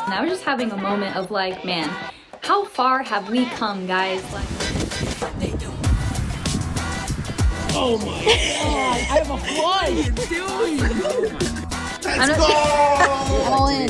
And I was just having a moment of like, man, how far have we come, guys? Like, oh my god, I have a fly! What are you doing? Let's go! All in.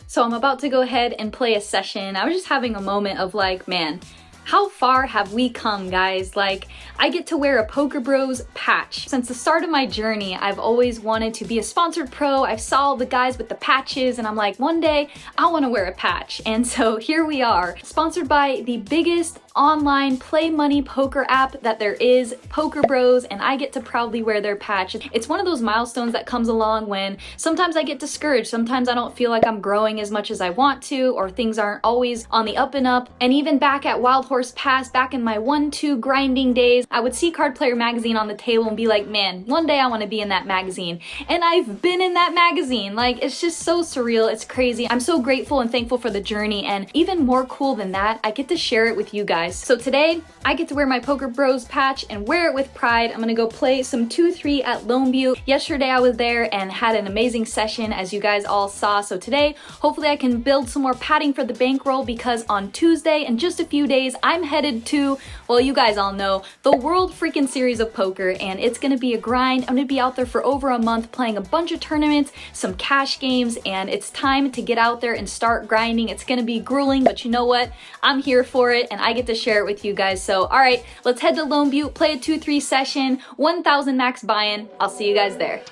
So I'm about to go ahead and play a session. I was just having a moment of like, man, how far have we come, guys? Like, I get to wear a Poker Bros patch. Since the start of my journey, I've always wanted to be a sponsored pro. I saw the guys with the patches and I'm like, one day I want to wear a patch. And so here we are, sponsored by the biggest online play money poker app that there is, Poker Bros, and I get to proudly wear their patch. It's one of those milestones that comes along when sometimes I get discouraged, sometimes I don't feel like I'm growing as much as I want to, or things aren't always on the up and up. And even back at Wild Horse Pass, back in my 1-2 grinding days, I would see Card Player magazine on the table and be like, man, one day I want to be in that magazine. And I've been in that magazine. Like, it's just so surreal, it's crazy. I'm so grateful and thankful for the journey, and even more cool than that, I get to share it with you guys. So today, I get to wear my Poker Bros patch and wear it with pride. I'm gonna go play some 2-3 at Lone Butte. Yesterday I was there and had an amazing session, as you guys all saw. So today, hopefully I can build some more padding for the bankroll, because on Tuesday, in just a few days, I'm headed to, well, you guys all know, the World freaking Series of Poker, and it's gonna be a grind. I'm gonna be out there for over a month playing a bunch of tournaments, some cash games, and it's time to get out there and start grinding. It's gonna be grueling, but you know what? I'm here for it, and I get to share it with you guys. So, all right, let's head to Lone Butte, play a 2-3 session, 1,000 max buy-in. I'll see you guys there.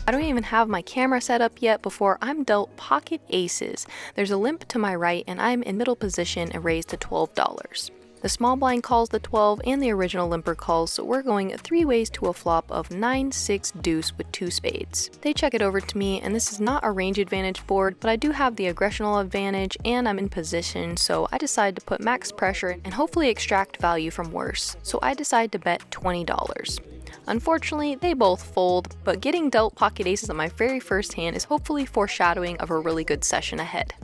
I don't even have my camera set up yet before I'm dealt pocket aces. There's a limp to my right and I'm in middle position and raised to $12. The small blind calls the 12 and the original limper calls, so we're going 3 ways to a flop of 9-6 deuce with 2 spades. They check it over to me, and this is not a range advantage board, but I do have the aggressional advantage and I'm in position, so I decide to put max pressure and hopefully extract value from worse. So I decide to bet $20. Unfortunately, they both fold, but getting dealt pocket aces on my very first hand is hopefully foreshadowing of a really good session ahead.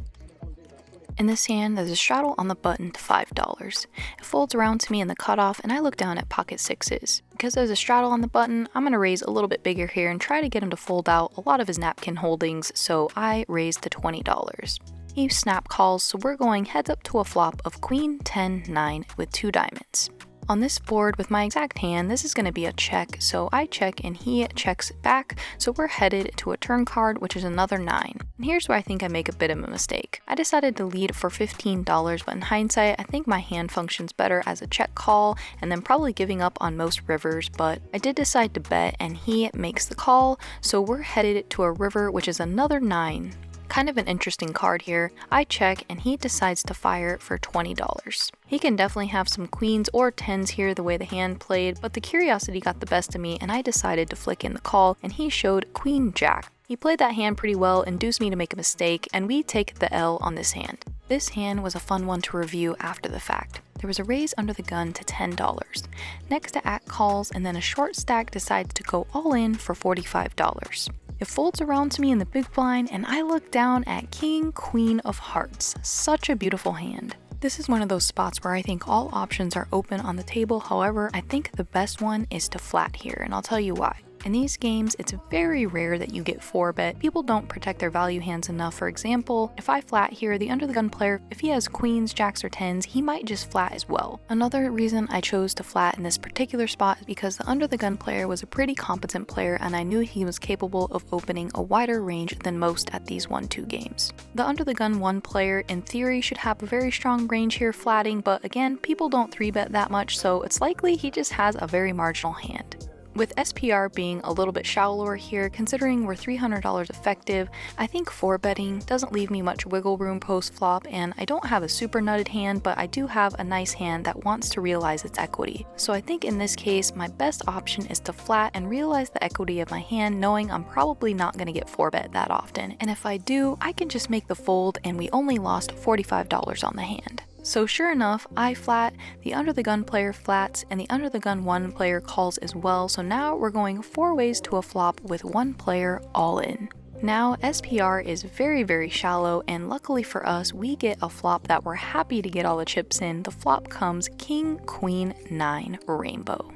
In this hand, there's a straddle on the button to $5. It folds around to me in the cutoff, and I look down at pocket sixes. Because there's a straddle on the button, I'm going to raise a little bit bigger here and try to get him to fold out a lot of his napkin holdings, so I raise to $20. He snap calls, so we're going heads up to a flop of Queen 10-9 with 2 diamonds. On this board with my exact hand, this is going to be a check, so I check and he checks back, so we're headed to a turn card, which is another 9. And here's where I think I make a bit of a mistake. I decided to lead for $15, but in hindsight, I think my hand functions better as a check call and then probably giving up on most rivers, but I did decide to bet and he makes the call, so we're headed to a river, which is another 9. Kind of an interesting card here. I check and he decides to fire for $20. He can definitely have some queens or 10s here the way the hand played, but the curiosity got the best of me and I decided to flick in the call, and he showed Queen Jack. He played that hand pretty well, induced me to make a mistake, and we take the L on this hand. This hand was a fun one to review after the fact. There was a raise under the gun to $10. Next to Act calls, and then a short stack decides to go all in for $45. It folds around to me in the big blind, and I look down at King Queen of Hearts. Such a beautiful hand. This is one of those spots where I think all options are open on the table. However, I think the best one is to flat here, and I'll tell you why. In these games, it's very rare that you get 4-bet. People don't protect their value hands enough. For example, if I flat here, the under the gun player, if he has queens, jacks, or 10s, he might just flat as well. Another reason I chose to flat in this particular spot is because the under the gun player was a pretty competent player, and I knew he was capable of opening a wider range than most at these 1-2 games. The under the gun 1 player, in theory, should have a very strong range here flatting, but again, people don't 3-bet that much, so it's likely he just has a very marginal hand. With SPR being a little bit shallower here, considering we're $300 effective, I think 4-betting doesn't leave me much wiggle room post-flop, and I don't have a super nutted hand, but I do have a nice hand that wants to realize its equity. So I think in this case, my best option is to flat and realize the equity of my hand, knowing I'm probably not going to get 4-bet that often. And if I do, I can just make the fold, and we only lost $45 on the hand. So sure enough, I flat, the under the gun player flats, and the under the gun 1 player calls as well, so now we're going 4 ways to a flop with 1 player all in. Now, SPR is very, very shallow, and luckily for us, we get a flop that we're happy to get all the chips in. The flop comes King, Queen, 9, Rainbow.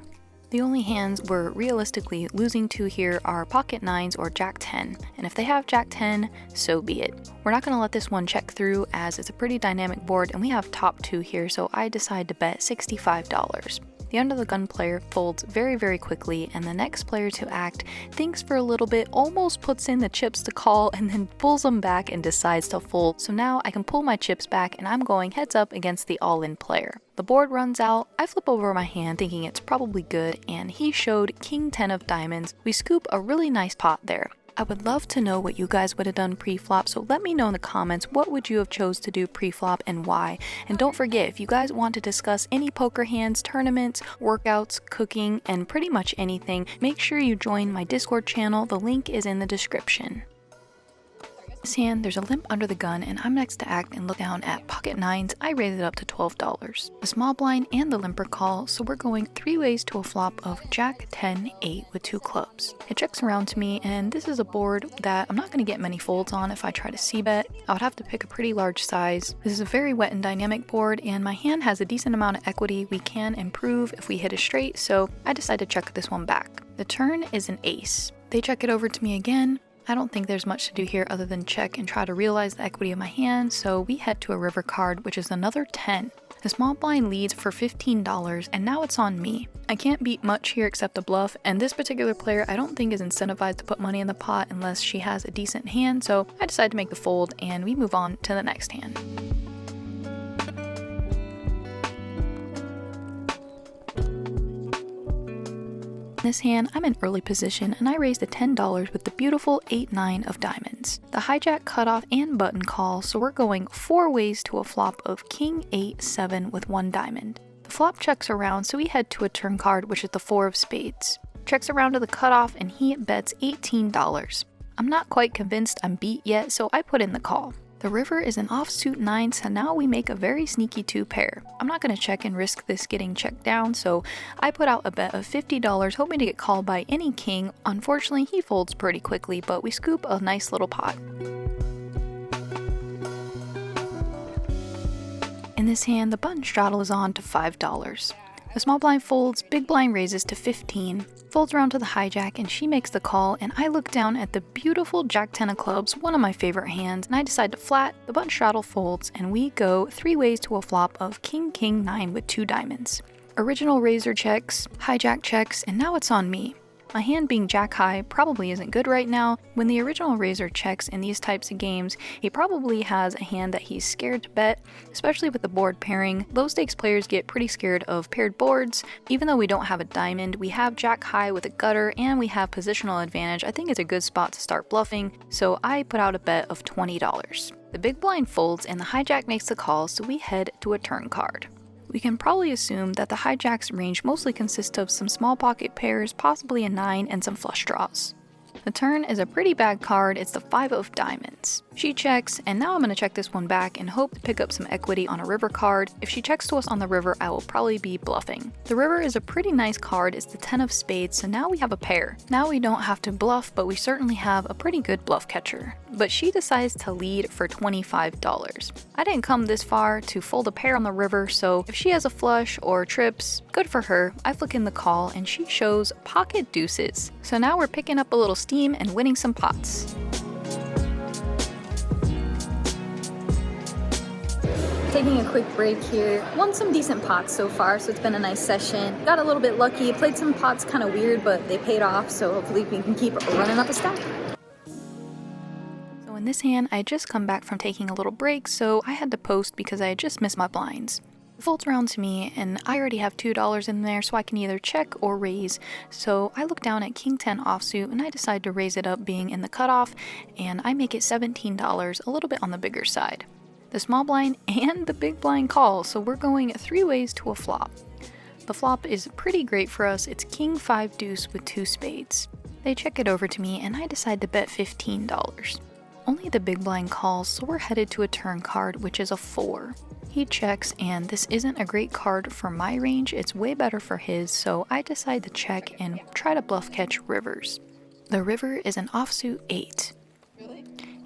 The only hands we're realistically losing to here are pocket 9s or Jack 10, and if they have Jack 10, so be it. We're not going to let this one check through as it's a pretty dynamic board and we have top 2 here, so I decide to bet $65. The under the gun player folds very, very quickly, and the next player to act thinks for a little bit, almost puts in the chips to call, and then pulls them back and decides to fold. So now I can pull my chips back and I'm going heads up against the all-in player. The board runs out, I flip over my hand thinking it's probably good, and he showed King 10 of diamonds. We scoop a really nice pot there. I would love to know what you guys would have done pre-flop, so let me know in the comments what would you have chose to do pre-flop and why. And don't forget, if you guys want to discuss any poker hands, tournaments, workouts, cooking, and pretty much anything, make sure you join my Discord channel. The link is in the description. This hand, there's a limp under the gun, and I'm next to act and look down at pocket 9s. I raise it up to $12. The small blind and the limper call, so we're going 3 ways to a flop of Jack 10 8 with 2 clubs. It checks around to me, and this is a board that I'm not going to get many folds on if I try to c-bet. I would have to pick a pretty large size. This is a very wet and dynamic board, and my hand has a decent amount of equity we can improve if we hit a straight, so I decide to check this one back. The turn is an ace. They check it over to me again. I don't think there's much to do here other than check and try to realize the equity of my hand, so we head to a river card, which is another 10. The small blind leads for $15, and now it's on me. I can't beat much here except a bluff, and this particular player I don't think is incentivized to put money in the pot unless she has a decent hand, so I decide to make the fold, and we move on to the next hand. In this hand, I'm in early position and I raised a $10 with the beautiful 8-9 of diamonds. The hijack, cutoff, and button call, so we're going 4 ways to a flop of King 8-7 with 1 diamond. The flop checks around, so we head to a turn card, which is the 4 of spades. Checks around to the cutoff and he bets $18. I'm not quite convinced I'm beat yet, so I put in the call. The river is an offsuit 9, so now we make a very sneaky 2 pair. I'm not going to check and risk this getting checked down, so I put out a bet of $50 hoping to get called by any king. Unfortunately, he folds pretty quickly, but we scoop a nice little pot. In this hand, the button straddle is on to $5. The small blind folds, big blind raises to 15, folds around to the hijack, and she makes the call, and I look down at the beautiful Jack 10 of clubs, one of my favorite hands, and I decide to flat. The button straddle folds, and we go 3 ways to a flop of King 9 with 2 diamonds. Original razor checks, hijack checks, and now it's on me. My hand being jack high probably isn't good right now. When the original razor checks in these types of games, he probably has a hand that he's scared to bet, especially with the board pairing. Low stakes players get pretty scared of paired boards. Even though we don't have a diamond, we have jack high with a gutter and we have positional advantage. I think it's a good spot to start bluffing, so I put out a bet of $20. The big blind folds and the hijack makes the call, so we head to a turn card. We can probably assume that the hijack's range mostly consists of some small pocket pairs, possibly a 9, and some flush draws. The turn is a pretty bad card, it's the 5 of diamonds. She checks, and now I'm going to check this one back and hope to pick up some equity on a river card. If she checks to us on the river, I will probably be bluffing. The river is a pretty nice card, it's the 10 of spades, so now we have a pair. Now we don't have to bluff, but we certainly have a pretty good bluff catcher. But she decides to lead for $25. I didn't come this far to fold a pair on the river, so if she has a flush or trips, good for her. I flick in the call and she shows pocket deuces. So now we're picking up a little steam and winning some pots. Taking a quick break here. Won some decent pots so far, so it's been a nice session. Got a little bit lucky, played some pots kind of weird, but they paid off, so hopefully we can keep running up a stack. So in this hand, I had just come back from taking a little break, so I had to post because I had just missed my blinds. It folds around to me, and I already have $2 in there, so I can either check or raise. So I look down at King 10 offsuit, and I decide to raise it up being in the cutoff, and I make it $17, a little bit on the bigger side. The small blind and the big blind call, so we're going 3 ways to a flop. The flop is pretty great for us, it's King 5 deuce with 2 spades. They check it over to me, and I decide to bet $15. Only the big blind calls, so we're headed to a turn card, which is a 4. He checks, and this isn't a great card for my range, it's way better for his, so I decide to check and try to bluff catch rivers. The river is an offsuit 8.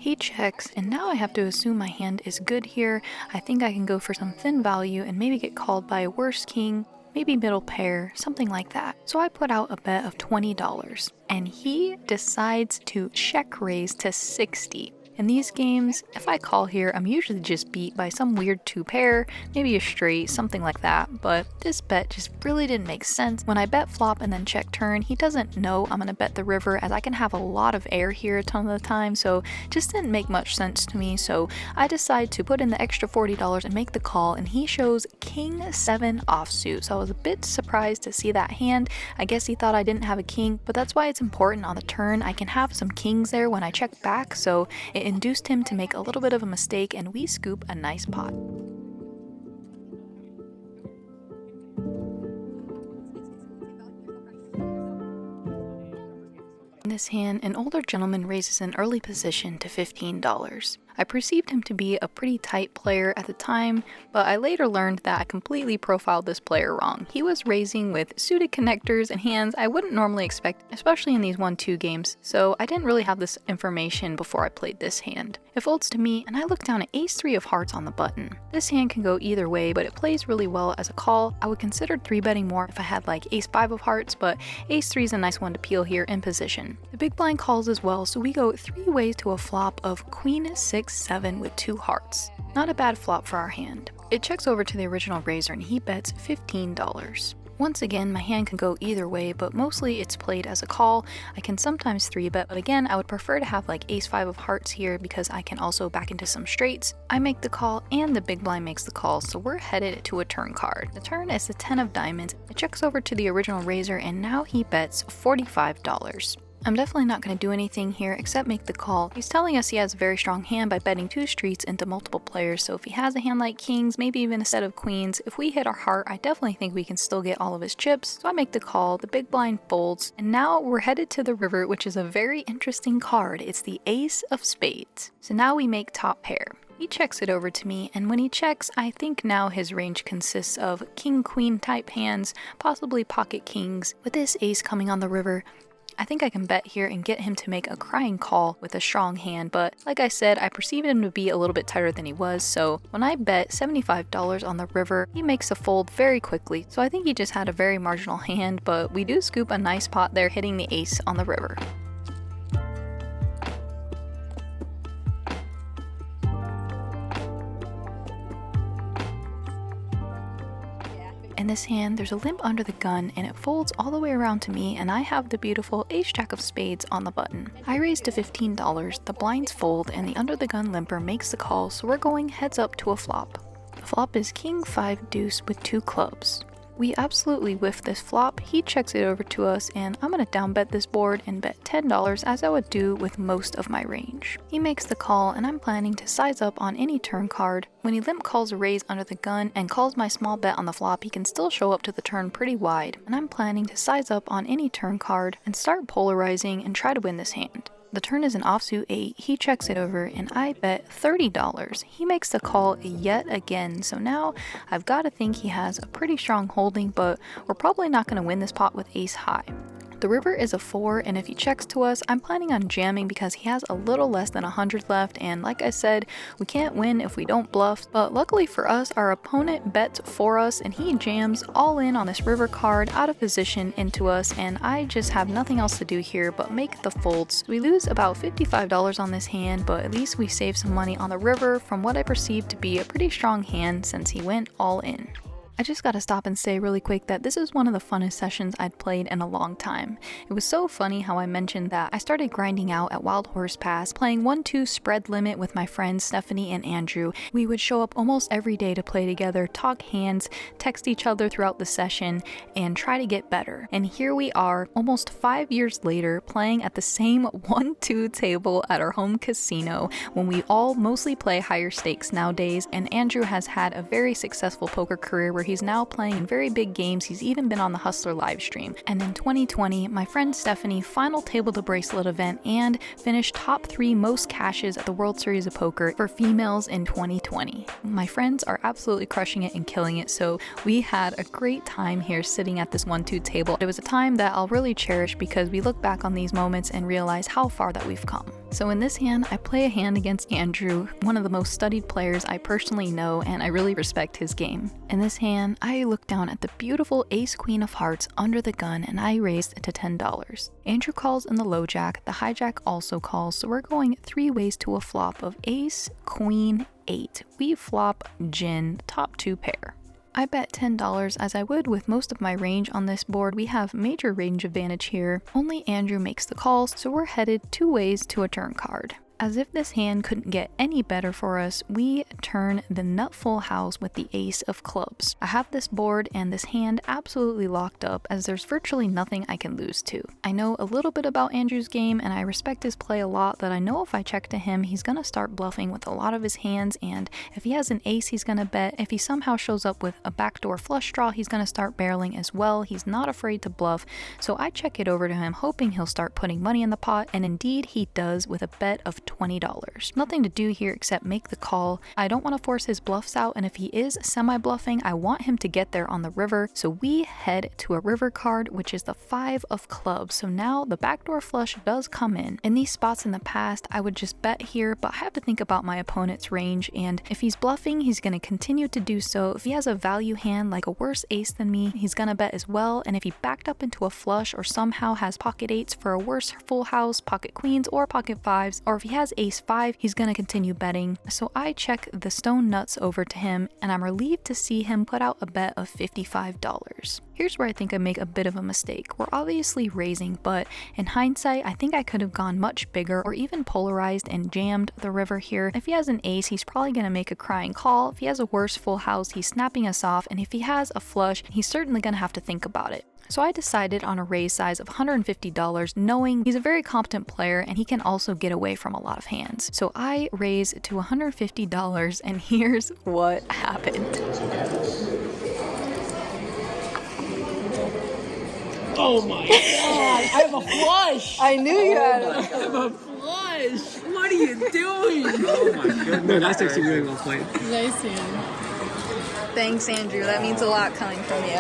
He checks, and now I have to assume my hand is good here. I think I can go for some thin value and maybe get called by a worse king, maybe middle pair, something like that. So I put out a bet of $20, and he decides to check raise to 60. In these games, if I call here, I'm usually just beat by some weird 2-pair, maybe a straight, something like that, but this bet just really didn't make sense. When I bet flop and then check turn, he doesn't know I'm gonna bet the river, as I can have a lot of air here a ton of the time, so just didn't make much sense to me. So I decide to put in the extra $40 and make the call, and he shows king 7 offsuit. So I was a bit surprised to see that hand. I guess he thought I didn't have a king, but that's why it's important on the turn. I can have some kings there when I check back, so it induced him to make a little bit of a mistake, and we scoop a nice pot. In this hand, an older gentleman raises an early position to $15. I perceived him to be a pretty tight player at the time, but I later learned that I completely profiled this player wrong. He was raising with suited connectors and hands I wouldn't normally expect, especially in these 1-2 games, so I didn't really have this information before I played this hand. It folds to me, and I look down at ace-3 of hearts on the button. This hand can go either way, but it plays really well as a call. I would consider 3-betting more if I had like ace-5 of hearts, but ace-3 is a nice one to peel here in position. The big blind calls as well, so we go 3 ways to a flop of queen 6-7 with 2 hearts. Not a bad flop for our hand. It checks over to the original raiser, and he bets $15. Once again, my hand can go either way, but mostly it's played as a call. I can sometimes 3-bet, but again, I would prefer to have like ace-5 of hearts here because I can also back into some straights. I make the call and the big blind makes the call, so we're headed to a turn card. The turn is the 10 of diamonds. It checks over to the original raiser, and now he bets $45. I'm definitely not going to do anything here except make the call. He's telling us he has a very strong hand by betting 2 streets into multiple players, so if he has a hand like kings, maybe even a set of queens, if we hit our heart, I definitely think we can still get all of his chips. So I make the call, the big blind folds, and now we're headed to the river, which is a very interesting card. It's the ace of spades. So now we make top pair. He checks it over to me, and when he checks, I think now his range consists of king-queen type hands, possibly pocket kings. With this ace coming on the river, I think I can bet here and get him to make a crying call with a strong hand, but like I said, I perceived him to be a little bit tighter than he was, so when I bet $75 on the river, he makes a fold very quickly, so I think he just had a very marginal hand, but we do scoop a nice pot there, hitting the ace on the river. In this hand, there's a limp under the gun, and it folds all the way around to me, and I have the beautiful ace-jack of spades on the button. I raise to $15, the blinds fold, and the under the gun limper makes the call, so we're going heads up to a flop. The flop is king 5 deuce with 2 clubs. We absolutely whiff this flop. He checks it over to us, and I'm gonna down bet this board and bet $10 as I would do with most of my range. He makes the call, and I'm planning to size up on any turn card. When he limp calls a raise under the gun and calls my small bet on the flop, he can still show up to the turn pretty wide, and I'm planning to size up on any turn card and start polarizing and try to win this hand. The turn is an offsuit 8, he checks it over, and I bet $30. He makes the call yet again, so now I've got to think he has a pretty strong holding, but we're probably not going to win this pot with ace high. The river is a 4, and if he checks to us, I'm planning on jamming because he has a little less than 100 left, and like I said, we can't win if we don't bluff, but luckily for us, our opponent bets for us, and he jams all in on this river card out of position into us, and I just have nothing else to do here but make the folds. We lose about $55 on this hand, but at least we save some money on the river from what I perceive to be a pretty strong hand since he went all in. I just gotta stop and say really quick that this is one of the funnest sessions I'd played in a long time. It was so funny how I mentioned that I started grinding out at Wild Horse Pass, playing 1-2 spread limit with my friends Stephanie and Andrew. We would show up almost every day to play together, talk hands, text each other throughout the session, and try to get better. And here we are, almost 5 years later, playing at the same 1-2 table at our home casino when we all mostly play higher stakes nowadays, and Andrew has had a very successful poker career where he's now playing in very big games. He's even been on the Hustler livestream. And in 2020, my friend Stephanie final tabled the bracelet event and finished top 3 most cashes at the World Series of Poker for females in 2020. My friends are absolutely crushing it and killing it, so we had a great time here sitting at this 1-2 table. It was a time that I'll really cherish because we look back on these moments and realize how far that we've come. So in this hand, I play a hand against Andrew, one of the most studied players I personally know, and I really respect his game. In this hand, I look down at the beautiful ace-queen of hearts under the gun, and I raised to $10. Andrew calls in the low jack, the hijack also calls, so we're going 3 ways to a flop of ace, queen, 8. We flop gin, top 2 pair. I bet $10 as I would with most of my range on this board. We have major range advantage here. Only Andrew makes the calls, so we're headed 2 ways to a turn card. As if this hand couldn't get any better for us, we turn the nut full house with the ace of clubs. I have this board and this hand absolutely locked up as there's virtually nothing I can lose to. I know a little bit about Andrew's game and I respect his play a lot, that I know if I check to him, he's gonna start bluffing with a lot of his hands, and if he has an ace, he's gonna bet. If he somehow shows up with a backdoor flush draw, he's gonna start barreling as well. He's not afraid to bluff, so I check it over to him, hoping he'll start putting money in the pot, and indeed he does with a bet of $20. Nothing to do here except make the call. I don't want to force his bluffs out, and if he is semi-bluffing, I want him to get there on the river, so we head to a river card, which is the 5 of clubs. So now the backdoor flush does come in. In these spots in the past, I would just bet here, but I have to think about my opponent's range, and if he's bluffing, he's going to continue to do so. If he has a value hand like a worse ace than me, he's going to bet as well, and if he backed up into a flush or somehow has pocket 8s for a worse full house, pocket queens, or pocket 5s, or if he has ace 5, he's gonna continue betting. So I check the stone nuts over to him, and I'm relieved to see him put out a bet of $55. Here's where I think I make a bit of a mistake. We're obviously raising, but in hindsight, I think I could have gone much bigger or even polarized and jammed the river here. If he has an ace, he's probably gonna make a crying call. If he has a worse full house, he's snapping us off, and if he has a flush, he's certainly gonna have to think about it. So I decided on a raise size of $150, knowing he's a very competent player and he can also get away from a lot of hands. So I raise to $150, and here's what happened. Oh my god, I have a flush! I knew you had it. I have a flush! What are you doing? Oh my goodness. No, that's actually really well played. Nice hand. Thanks, Andrew. That means a lot coming from you.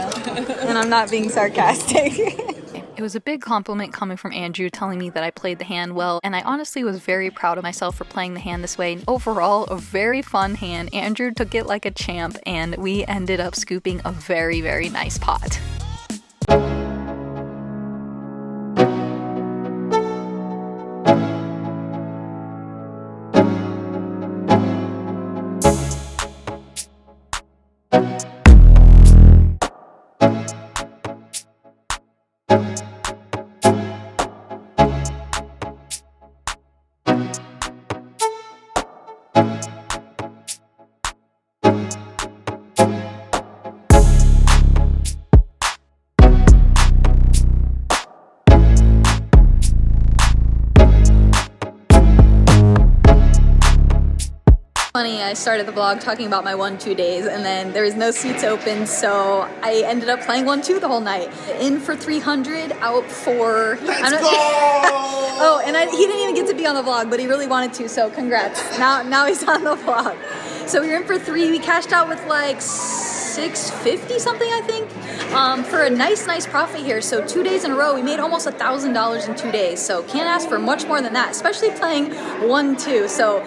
And I'm not being sarcastic. It was a big compliment coming from Andrew, telling me that I played the hand well, and I honestly was very proud of myself for playing the hand this way. Overall, a very fun hand. Andrew took it like a champ, and we ended up scooping a very, very nice pot. Funny, I started the vlog talking about my 1-2 days, and then there was no seats open, so I ended up playing 1-2 the whole night. In for 300, out for... Let's go! Oh, and he didn't even get to be on the vlog, but he really wanted to, so congrats. Now he's on the vlog. So we were in for 3. We cashed out with like $650 something, I think, for a nice profit here. So 2 days in a row, we made almost $1,000 in 2 days. So can't ask for much more than that, especially playing 1-2. So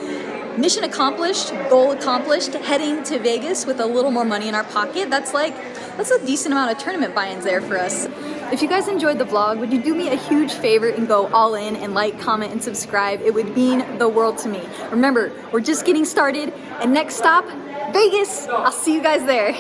mission accomplished, goal accomplished, heading to Vegas with a little more money in our pocket. That's a decent amount of tournament buy-ins there for us. If you guys enjoyed the vlog, would you do me a huge favor and go all in and like, comment, and subscribe? It would mean the world to me. Remember, we're just getting started, and next stop, Vegas. I'll see you guys there.